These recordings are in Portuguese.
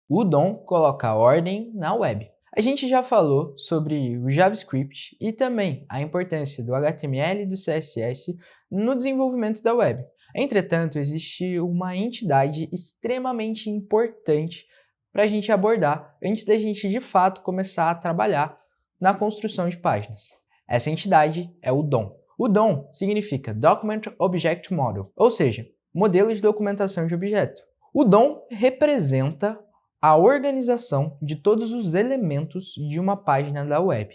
O DOM coloca ordem na web. A gente já falou sobre o JavaScript e também a importância do HTML e do CSS no desenvolvimento da web. Entretanto, existe uma entidade extremamente importante para a gente abordar antes da gente de fato começar a trabalhar na construção de páginas. Essa entidade é o DOM. O DOM significa Document Object Model, ou seja, modelo de documentação de objeto. O DOM representa a organização de todos os elementos de uma página da web,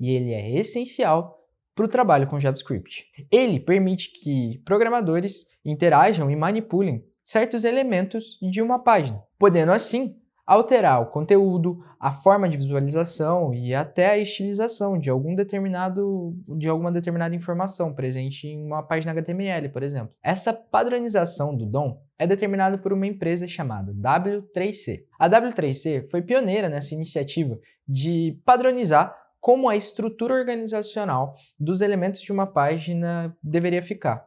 e ele é essencial para o trabalho com JavaScript. Ele permite que programadores interajam e manipulem certos elementos de uma página, podendo assim alterar o conteúdo, a forma de visualização e até a estilização de alguma determinada informação presente em uma página HTML, por exemplo. Essa padronização do DOM é determinada por uma empresa chamada W3C. A W3C foi pioneira nessa iniciativa de padronizar como a estrutura organizacional dos elementos de uma página deveria ficar.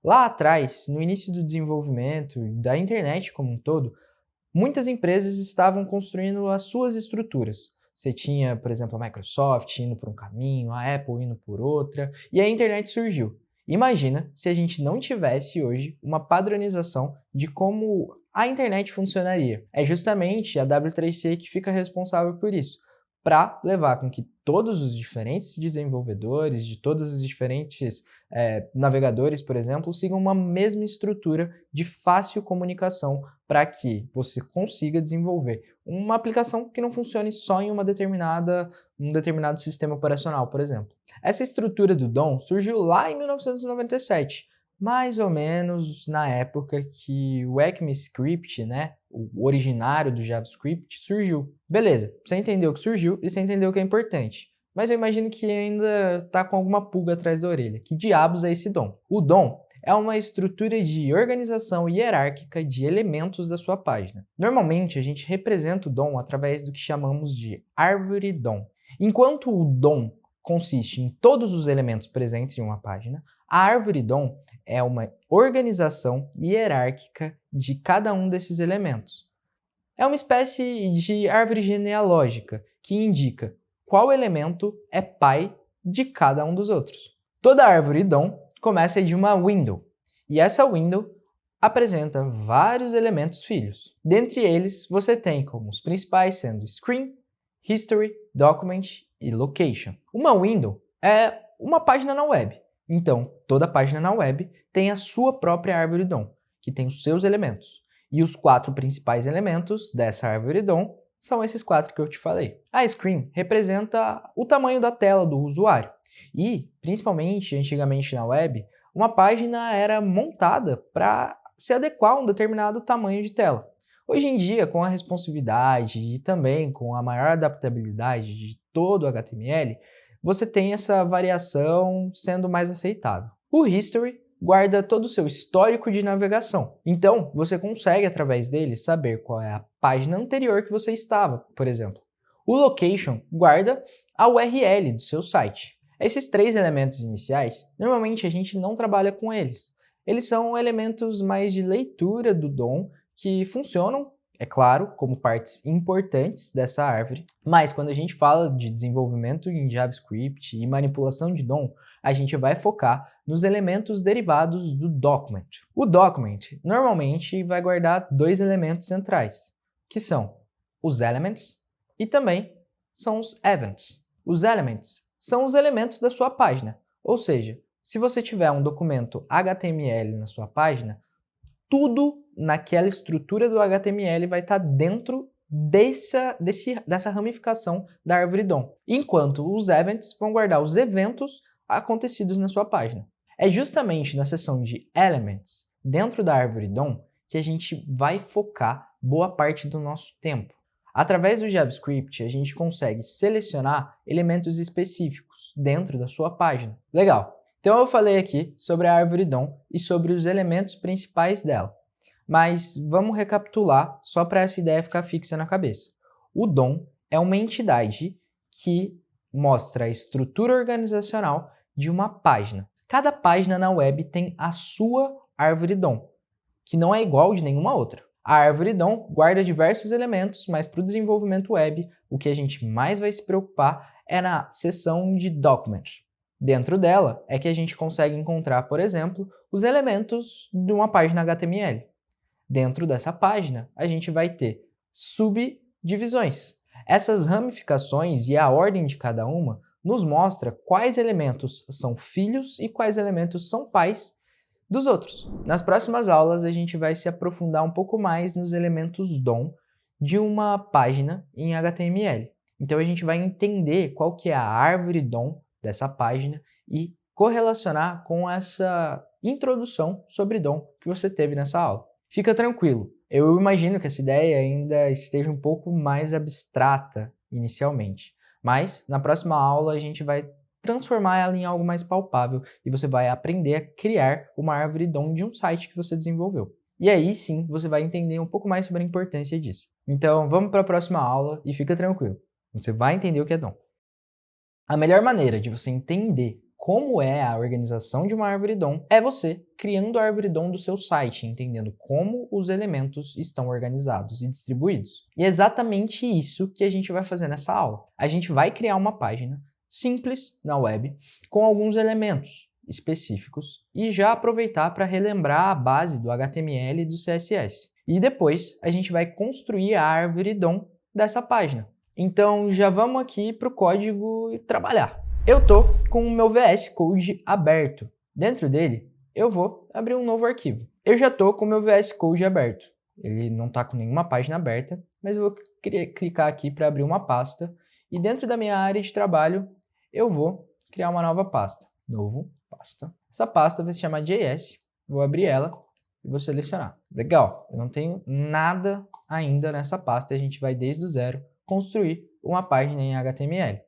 Lá atrás, no início do desenvolvimento da internet como um todo, muitas empresas estavam construindo as suas estruturas. Você tinha, por exemplo, a Microsoft indo por um caminho, a Apple indo por outra, e a internet surgiu. Imagina se a gente não tivesse hoje uma padronização de como a internet funcionaria. É justamente a W3C que fica responsável por isso, para levar com que todos os diferentes desenvolvedores, de todos os diferentes navegadores, por exemplo, sigam uma mesma estrutura de fácil comunicação para que você consiga desenvolver uma aplicação que não funcione só em um determinado sistema operacional, por exemplo. Essa estrutura do DOM surgiu lá em 1997, mais ou menos na época que o ECMAScript, o originário do JavaScript, surgiu. Beleza, você entendeu que surgiu e você entendeu que é importante. Mas eu imagino que ainda está com alguma pulga atrás da orelha. Que diabos é esse DOM? O DOM é uma estrutura de organização hierárquica de elementos da sua página. Normalmente, a gente representa o DOM através do que chamamos de árvore DOM. Enquanto o DOM consiste em todos os elementos presentes em uma página, a árvore DOM é uma organização hierárquica de cada um desses elementos. É uma espécie de árvore genealógica que indica qual elemento é pai de cada um dos outros. Toda árvore DOM começa de uma window, e essa window apresenta vários elementos filhos. Dentre eles, você tem como os principais sendo Screen, History, Document e Location. Uma window é uma página na web, então toda página na web tem a sua própria árvore DOM, que tem os seus elementos. E os 4 principais elementos dessa árvore DOM são esses 4 que eu te falei. A Screen representa o tamanho da tela do usuário. E, principalmente antigamente na web, uma página era montada para se adequar a um determinado tamanho de tela. Hoje em dia, com a responsividade e também com a maior adaptabilidade de todo o HTML, você tem essa variação sendo mais aceitável. O History guarda todo o seu histórico de navegação. Então, você consegue, através dele, saber qual é a página anterior que você estava, por exemplo. O Location guarda a URL do seu site. Esses 3 elementos iniciais, normalmente a gente não trabalha com eles. Eles são elementos mais de leitura do DOM que funcionam, é claro, como partes importantes dessa árvore, mas quando a gente fala de desenvolvimento em JavaScript e manipulação de DOM, a gente vai focar nos elementos derivados do document. O document normalmente vai guardar 2 elementos centrais, que são os elements e também são os events. Os elements são os elementos da sua página, ou seja, se você tiver um documento HTML na sua página, tudo naquela estrutura do HTML vai estar dentro dessa ramificação da árvore DOM, enquanto os events vão guardar os eventos acontecidos na sua página. É justamente na seção de Elements, dentro da árvore DOM, que a gente vai focar boa parte do nosso tempo. Através do JavaScript, a gente consegue selecionar elementos específicos dentro da sua página. Legal! Então eu falei aqui sobre a árvore DOM e sobre os elementos principais dela. Mas vamos recapitular só para essa ideia ficar fixa na cabeça. O DOM é uma entidade que mostra a estrutura organizacional de uma página. Cada página na web tem a sua árvore DOM, que não é igual de nenhuma outra. A árvore DOM guarda diversos elementos, mas para o desenvolvimento web, o que a gente mais vai se preocupar é na seção de Documents. Dentro dela é que a gente consegue encontrar, por exemplo, os elementos de uma página HTML. Dentro dessa página, a gente vai ter subdivisões. Essas ramificações e a ordem de cada uma nos mostra quais elementos são filhos e quais elementos são pais dos outros. Nas próximas aulas, a gente vai se aprofundar um pouco mais nos elementos DOM de uma página em HTML. Então, a gente vai entender qual que é a árvore DOM dessa página e correlacionar com essa introdução sobre DOM que você teve nessa aula. Fica tranquilo, eu imagino que essa ideia ainda esteja um pouco mais abstrata inicialmente, mas na próxima aula a gente vai transformar ela em algo mais palpável e você vai aprender a criar uma árvore DOM de um site que você desenvolveu. E aí sim você vai entender um pouco mais sobre a importância disso. Então vamos para a próxima aula e fica tranquilo, você vai entender o que é DOM. A melhor maneira de você entender como é a organização de uma árvore DOM é você criando a árvore DOM do seu site, entendendo como os elementos estão organizados e distribuídos. E é exatamente isso que a gente vai fazer nessa aula. A gente vai criar uma página simples na web com alguns elementos específicos e já aproveitar para relembrar a base do HTML e do CSS. E depois a gente vai construir a árvore DOM dessa página. Então já vamos aqui para o código trabalhar. Eu estou com o meu VS Code aberto. Dentro dele, eu vou abrir um novo arquivo. Eu já estou com o meu VS Code aberto. Ele não está com nenhuma página aberta, mas eu vou clicar aqui para abrir uma pasta. E dentro da minha área de trabalho, eu vou criar uma nova pasta. Novo, pasta. Essa pasta vai se chamar JS. Vou abrir ela e vou selecionar. Legal, eu não tenho nada ainda nessa pasta. A gente vai desde o zero construir uma página em HTML.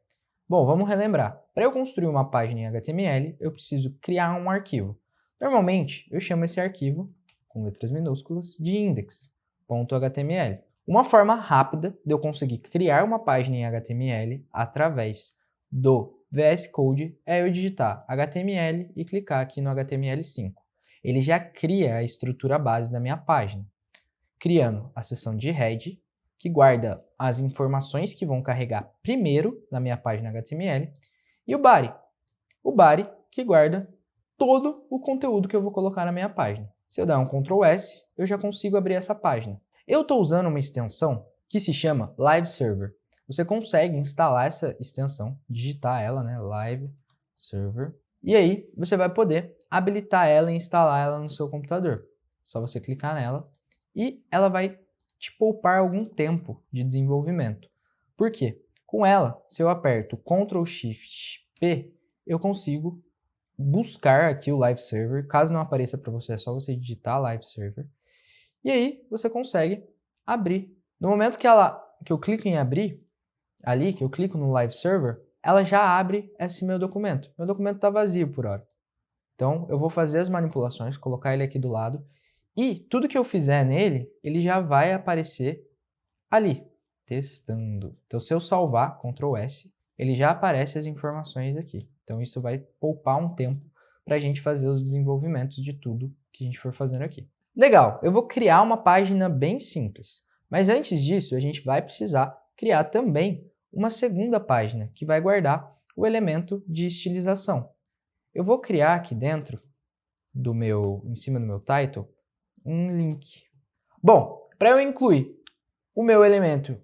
Bom, vamos relembrar. Para eu construir uma página em HTML, eu preciso criar um arquivo. Normalmente, eu chamo esse arquivo, com letras minúsculas, de index.html. Uma forma rápida de eu conseguir criar uma página em HTML através do VS Code é eu digitar HTML e clicar aqui no HTML5. Ele já cria a estrutura base da minha página, criando a seção de head, que guarda as informações que vão carregar primeiro na minha página HTML, e o body. O body que guarda todo o conteúdo que eu vou colocar na minha página. Se eu der um Ctrl S, eu já consigo abrir essa página. Eu estou usando uma extensão que se chama Live Server. Você consegue instalar essa extensão, digitar ela, né, Live Server, e aí você vai poder habilitar ela e instalar ela no seu computador. Só você clicar nela e ela vai te poupar algum tempo de desenvolvimento. Por quê? Com ela, se eu aperto Ctrl Shift P, eu consigo buscar aqui o Live Server. Caso não apareça para você, é só você digitar Live Server. E aí você consegue abrir. No momento que eu clico em abrir, ali que eu clico no Live Server, ela já abre esse meu documento. Meu documento está vazio por hora. Então eu vou fazer as manipulações, colocar ele aqui do lado. E tudo que eu fizer nele, ele já vai aparecer ali, testando. Então, se eu salvar, Ctrl S, ele já aparece as informações aqui. Então, isso vai poupar um tempo para a gente fazer os desenvolvimentos de tudo que a gente for fazendo aqui. Legal, eu vou criar uma página bem simples. Mas antes disso, a gente vai precisar criar também uma segunda página, que vai guardar o elemento de estilização. Eu vou criar aqui dentro em cima do meu title, um link. Bom, para eu incluir o meu elemento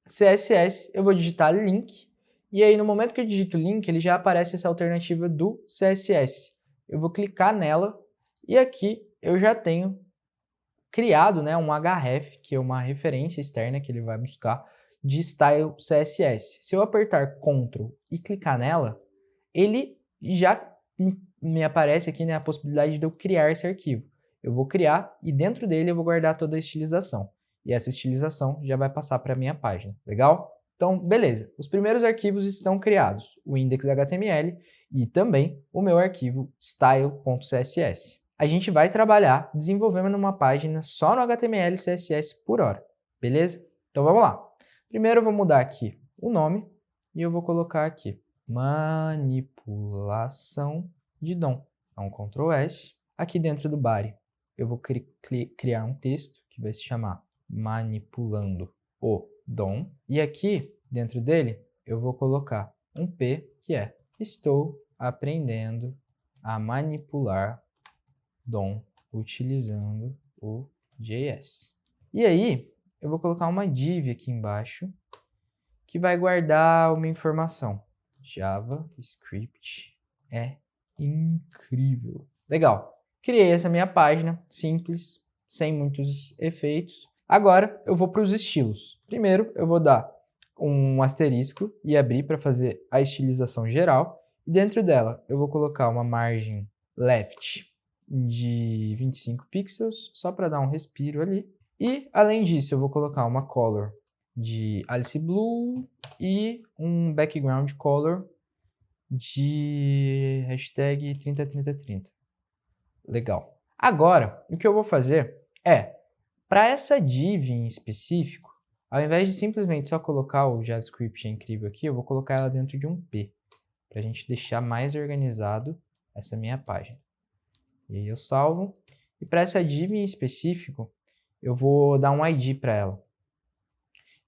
CSS, eu vou digitar link, e aí no momento que eu digito link, ele já aparece essa alternativa do CSS. Eu vou clicar nela, e aqui eu já tenho criado, né, um href, que é uma referência externa que ele vai buscar, de style CSS. Se eu apertar Ctrl e clicar nela, ele já me aparece aqui, né, a possibilidade de eu criar esse arquivo. Eu vou criar e dentro dele eu vou guardar toda a estilização. E essa estilização já vai passar para a minha página. Legal? Então, beleza. Os primeiros arquivos estão criados. O index.html e também o meu arquivo style.css. A gente vai trabalhar desenvolvendo uma página só no HTML e CSS por hora. Beleza? Então, vamos lá. Primeiro eu vou mudar aqui o nome e eu vou colocar aqui manipulação de DOM. Então, Ctrl S. Aqui dentro do body eu vou criar um texto que vai se chamar manipulando o DOM. E aqui, dentro dele, eu vou colocar um P, que é estou aprendendo a manipular DOM utilizando o JS. E aí, eu vou colocar uma div aqui embaixo que vai guardar uma informação. JavaScript é incrível. Legal. Criei essa minha página, simples, sem muitos efeitos. Agora eu vou para os estilos. Primeiro eu vou dar um asterisco e abrir para fazer a estilização geral. E dentro dela eu vou colocar uma margem left de 25 pixels, só para dar um respiro ali. E além disso eu vou colocar uma color de Alice Blue e um background color de hashtag 303030. Legal. Agora, o que eu vou fazer é, para essa div em específico, ao invés de simplesmente só colocar o JavaScript é incrível aqui, eu vou colocar ela dentro de um P, para a gente deixar mais organizado essa minha página. E aí eu salvo. E para essa div em específico, eu vou dar um ID para ela.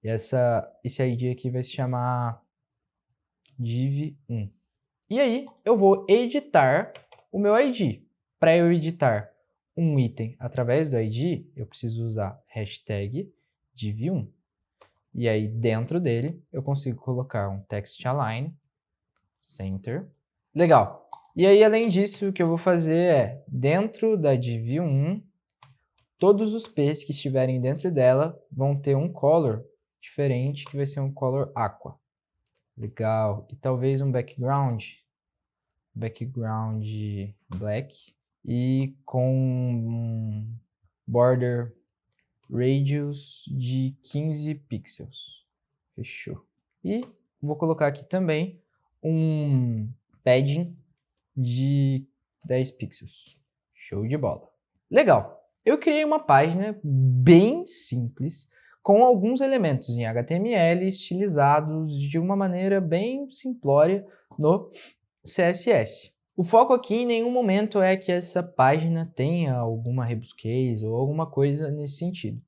E esse ID aqui vai se chamar div1. E aí eu vou editar o meu ID. Para eu editar um item através do ID, eu preciso usar hashtag div1. E aí dentro dele eu consigo colocar um text align, center. Legal. E aí além disso, o que eu vou fazer é, dentro da div1, todos os P's que estiverem dentro dela vão ter um color diferente, que vai ser um color aqua. Legal. E talvez um background black e com um border radius de 15 pixels. Fechou. E vou colocar aqui também um padding de 10 pixels. Show de bola. Legal. Eu criei uma página bem simples, com alguns elementos em HTML estilizados de uma maneira bem simplória no CSS. O foco aqui em nenhum momento é que essa página tenha alguma rebusquez ou alguma coisa nesse sentido.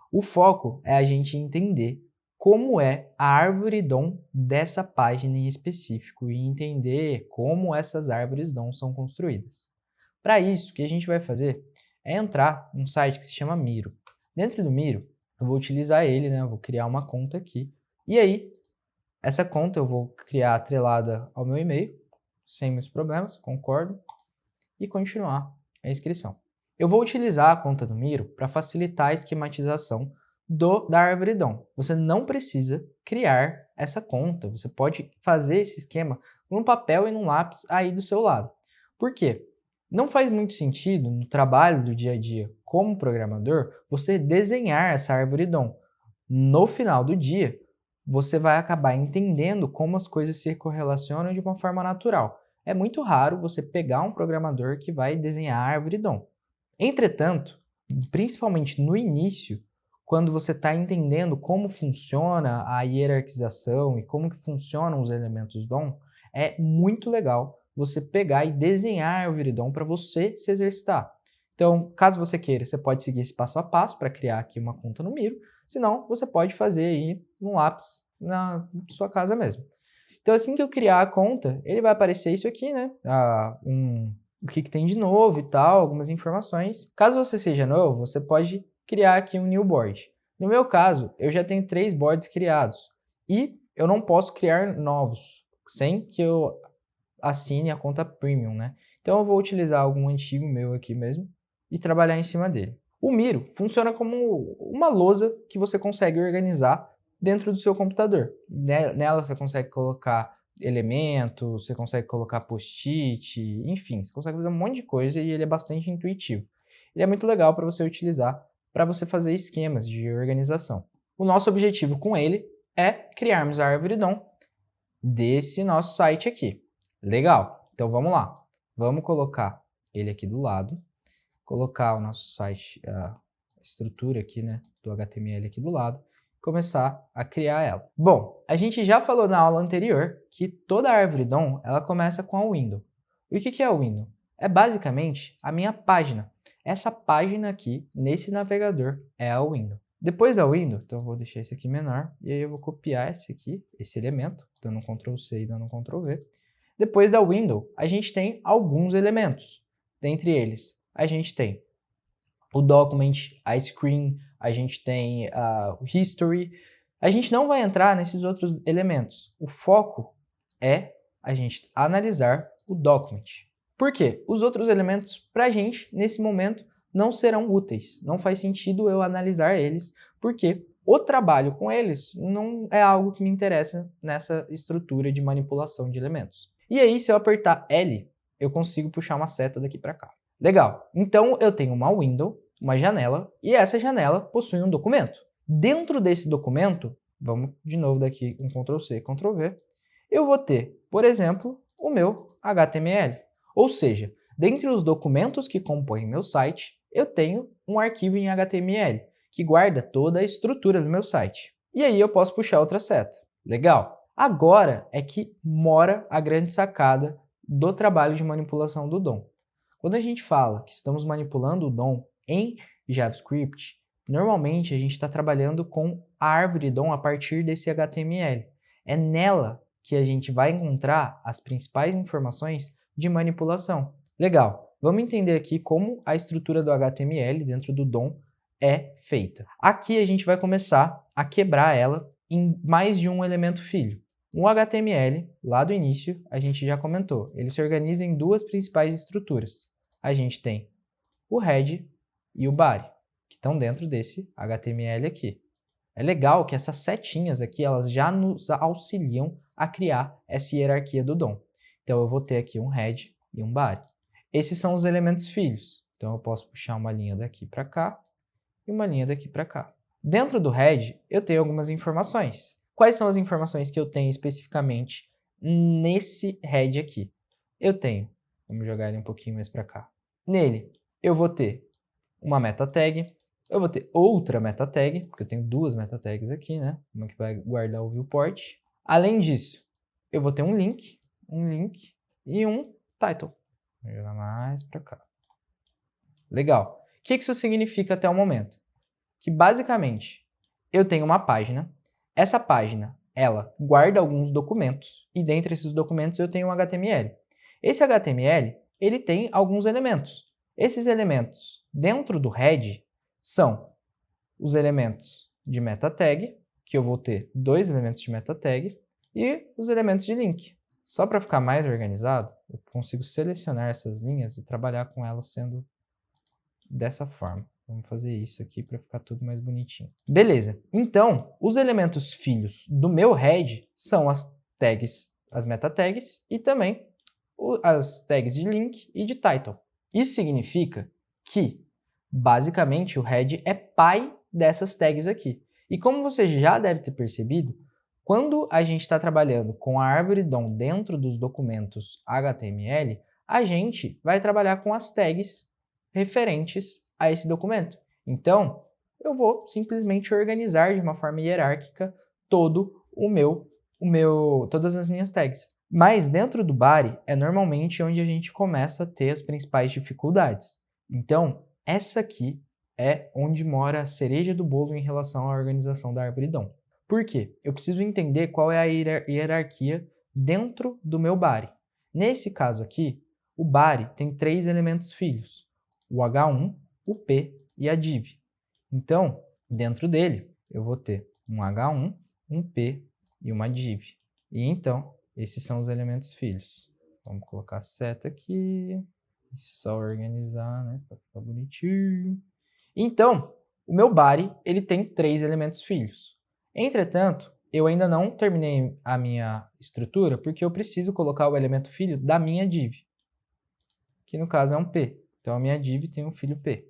O foco é a gente entender como é a árvore DOM dessa página em específico e entender como essas árvores DOM são construídas. Para isso, o que a gente vai fazer é entrar num site que se chama Miro. Dentro do Miro, eu vou utilizar ele, né? Eu vou criar uma conta aqui. E aí, essa conta eu vou criar atrelada ao meu e-mail, sem muitos problemas, concordo, e continuar a inscrição. Eu vou utilizar a conta do Miro para facilitar a esquematização da árvore DOM. Você não precisa criar essa conta, você pode fazer esse esquema num papel e num lápis aí do seu lado. Por quê? Não faz muito sentido no trabalho do dia a dia como programador você desenhar essa árvore DOM. No final do dia, você vai acabar entendendo como as coisas se correlacionam de uma forma natural. É muito raro você pegar um programador que vai desenhar a árvore DOM. Entretanto, principalmente no início, quando você está entendendo como funciona a hierarquização e como que funcionam os elementos DOM, é muito legal você pegar e desenhar a árvore DOM para você se exercitar. Então, caso você queira, você pode seguir esse passo a passo para criar aqui uma conta no Miro, senão você pode fazer aí no lápis na sua casa mesmo. Então, assim que eu criar a conta, ele vai aparecer isso aqui, né? O que tem de novo e tal, algumas informações. Caso você seja novo, você pode criar aqui um new board. No meu caso, eu já tenho 3 boards criados e eu não posso criar novos sem que eu assine a conta premium, né? Então eu vou utilizar algum antigo meu aqui mesmo e trabalhar em cima dele. O Miro funciona como uma lousa que você consegue organizar dentro do seu computador. Nela você consegue colocar elementos, você consegue colocar post-it, enfim, você consegue fazer um monte de coisa e ele é bastante intuitivo. Ele é muito legal para você utilizar para você fazer esquemas de organização. O nosso objetivo com ele é criarmos a árvore DOM desse nosso site aqui. Legal, então vamos lá. Vamos colocar ele aqui do lado, colocar o nosso site, a estrutura aqui, né, do HTML aqui do lado, começar a criar ela. Bom, a gente já falou na aula anterior que toda árvore DOM ela começa com a window. E o que é a window? É basicamente a minha página. Essa página aqui, nesse navegador, é a window. Depois da window, então eu vou deixar isso aqui menor, e aí eu vou copiar esse aqui, esse elemento, dando um Ctrl C e dando um Ctrl V. Depois da window, a gente tem alguns elementos. Dentre eles, a gente tem o document, a screen, a gente tem o history. A gente não vai entrar nesses outros elementos. O foco é a gente analisar o document. Por quê? Os outros elementos, para a gente, nesse momento, não serão úteis. Não faz sentido eu analisar eles, porque o trabalho com eles não é algo que me interessa nessa estrutura de manipulação de elementos. E aí, se eu apertar L, eu consigo puxar uma seta daqui para cá. Legal. Então, eu tenho uma window, uma janela, e essa janela possui um documento. Dentro desse documento, vamos de novo daqui um Ctrl C, Ctrl V, eu vou ter, por exemplo, o meu HTML. Ou seja, dentre os documentos que compõem meu site, eu tenho um arquivo em HTML, que guarda toda a estrutura do meu site. E aí eu posso puxar outra seta. Legal! Agora é que mora a grande sacada do trabalho de manipulação do DOM. Quando a gente fala que estamos manipulando o DOM em JavaScript, normalmente a gente está trabalhando com a árvore DOM a partir desse HTML. É nela que a gente vai encontrar as principais informações de manipulação. Legal, vamos entender aqui como a estrutura do HTML dentro do DOM é feita. Aqui a gente vai começar a quebrar ela em mais de um elemento filho. O HTML, lá do início, a gente já comentou, ele se organiza em duas principais estruturas. A gente tem o head e o body, que estão dentro desse HTML aqui. É legal que essas setinhas aqui, elas já nos auxiliam a criar essa hierarquia do DOM. Então eu vou ter aqui um head e um body. Esses são os elementos filhos. Então eu posso puxar uma linha daqui para cá e uma linha daqui para cá. Dentro do head, eu tenho algumas informações. Quais são as informações que eu tenho especificamente nesse head aqui? Eu tenho, vamos jogar ele um pouquinho mais para cá. Nele, eu vou ter uma meta tag, eu vou ter outra meta tag, porque eu tenho duas meta tags aqui, né? Uma que vai guardar o viewport. Além disso, eu vou ter um link e um title. Vou jogar mais para cá. Legal. O que isso significa até o momento? Que basicamente eu tenho uma página. Essa página, ela guarda alguns documentos e dentre esses documentos eu tenho um HTML. Esse HTML, ele tem alguns elementos. Esses elementos dentro do head são os elementos de meta tag, que eu vou ter dois elementos de meta tag, e os elementos de link. Só para ficar mais organizado, eu consigo selecionar essas linhas e trabalhar com elas sendo dessa forma. Vamos fazer isso aqui para ficar tudo mais bonitinho. Beleza, então os elementos filhos do meu head são as tags, as meta tags e também as tags de link e de title. Isso significa que, basicamente, o head é pai dessas tags aqui. E como você já deve ter percebido, quando a gente está trabalhando com a árvore DOM dentro dos documentos HTML, a gente vai trabalhar com as tags referentes a esse documento. Então, eu vou simplesmente organizar de uma forma hierárquica todas as minhas tags. Mas dentro do body é normalmente onde a gente começa a ter as principais dificuldades. Então, essa aqui é onde mora a cereja do bolo em relação à organização da árvore DOM. Por quê? Eu preciso entender qual é a hierarquia dentro do meu body. Nesse caso aqui, o body tem três elementos filhos, o H1, o P e a div. Então, dentro dele, eu vou ter um H1, um P e uma div. E então, esses são os elementos filhos. Vamos colocar a seta aqui, só organizar, né, para ficar bonitinho. Então, o meu body, ele tem três elementos filhos. Entretanto, eu ainda não terminei a minha estrutura porque eu preciso colocar o elemento filho da minha div, que no caso é um P. Então, a minha div tem um filho P.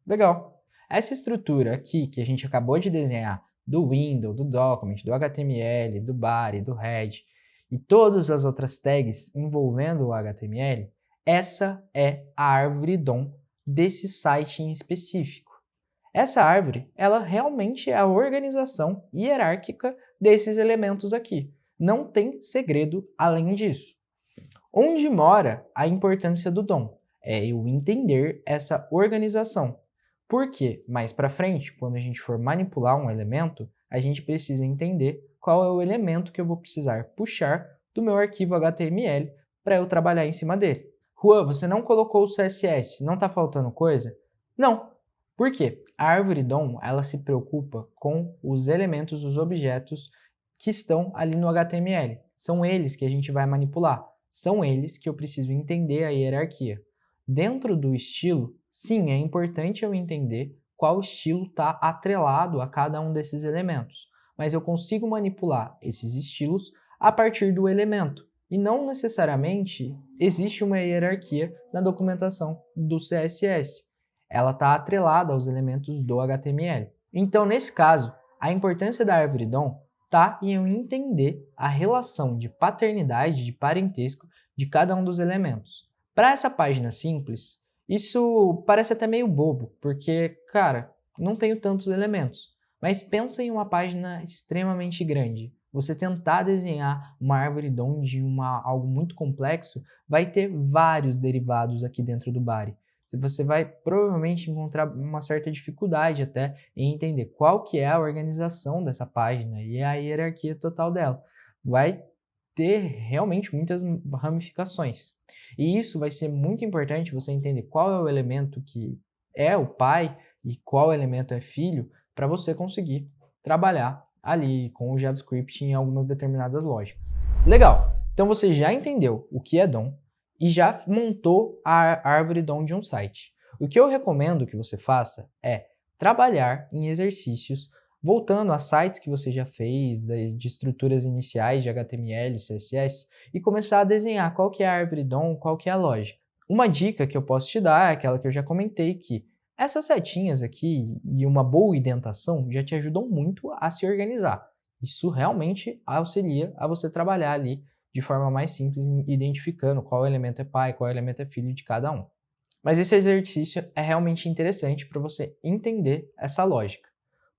Legal. Essa estrutura aqui que a gente acabou de desenhar do window, do document, do HTML, do body, do head e todas as outras tags envolvendo o HTML, essa é a árvore DOM desse site em específico. Essa árvore, ela realmente é a organização hierárquica desses elementos aqui. Não tem segredo além disso. Onde mora a importância do DOM? é eu entender essa organização. Porque mais para frente, quando a gente for manipular um elemento, a gente precisa entender qual é o elemento que eu vou precisar puxar do meu arquivo HTML para eu trabalhar em cima dele. Juan, você não colocou o CSS, não está faltando coisa? Não. Por quê? A árvore DOM, ela se preocupa com os elementos, os objetos que estão ali no HTML. São eles que a gente vai manipular. São eles que eu preciso entender a hierarquia. Dentro do estilo, sim, é importante eu entender qual estilo está atrelado a cada um desses elementos. Mas eu consigo manipular esses estilos a partir do elemento. E não necessariamente existe uma hierarquia na documentação do CSS. Ela está atrelada aos elementos do HTML. Então, nesse caso, a importância da árvore DOM está em eu entender a relação de paternidade, de parentesco de cada um dos elementos. Para essa página simples, isso parece até meio bobo, porque, cara, não tenho tantos elementos. Mas pensa em uma página extremamente grande. Você tentar desenhar uma árvore DOM de algo muito complexo, vai ter vários derivados aqui dentro do body. Você vai provavelmente encontrar uma certa dificuldade até em entender qual que é a organização dessa página e a hierarquia total dela. Vai ter realmente muitas ramificações. E isso vai ser muito importante você entender qual é o elemento que é o pai e qual elemento é filho para você conseguir trabalhar ali com o JavaScript em algumas determinadas lógicas. Legal! Então você já entendeu o que é DOM e já montou a árvore DOM de um site. O que eu recomendo que você faça é trabalhar em exercícios voltando a sites que você já fez, de estruturas iniciais de HTML, CSS, e começar a desenhar qual que é a árvore DOM, qual que é a lógica. Uma dica que eu posso te dar é aquela que eu já comentei, que essas setinhas aqui e uma boa indentação já te ajudam muito a se organizar. Isso realmente auxilia a você trabalhar ali de forma mais simples, identificando qual elemento é pai, qual elemento é filho de cada um. Mas esse exercício é realmente interessante para você entender essa lógica.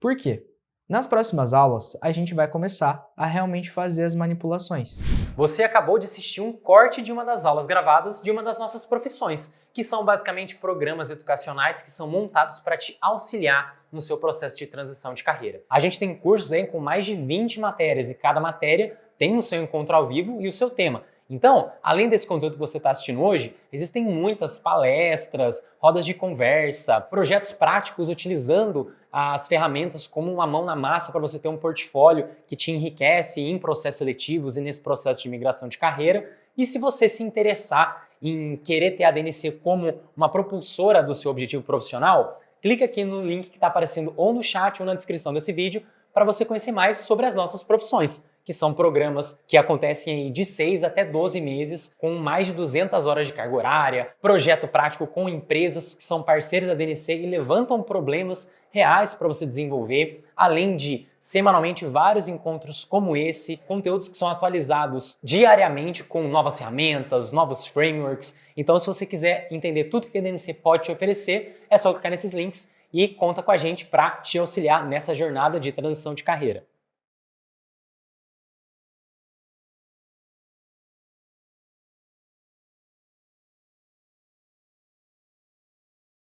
Por quê? Nas próximas aulas, a gente vai começar a realmente fazer as manipulações. Você acabou de assistir um corte de uma das aulas gravadas de uma das nossas profissões, que são basicamente programas educacionais que são montados para te auxiliar no seu processo de transição de carreira. A gente tem cursos aí com mais de 20 matérias e cada matéria tem o seu encontro ao vivo e o seu tema. Então, além desse conteúdo que você está assistindo hoje, existem muitas palestras, rodas de conversa, projetos práticos utilizando as ferramentas como uma mão na massa para você ter um portfólio que te enriquece em processos seletivos e nesse processo de migração de carreira. E se você se interessar em querer ter a DNC como uma propulsora do seu objetivo profissional, clica aqui no link que está aparecendo ou no chat ou na descrição desse vídeo para você conhecer mais sobre as nossas profissões, que são programas que acontecem de 6 até 12 meses, com mais de 200 horas de carga horária, projeto prático com empresas que são parceiras da DNC e levantam problemas reais para você desenvolver, além de semanalmente vários encontros como esse, conteúdos que são atualizados diariamente com novas ferramentas, novos frameworks. Então, se você quiser entender tudo que a DNC pode te oferecer, é só clicar nesses links e conta com a gente para te auxiliar nessa jornada de transição de carreira.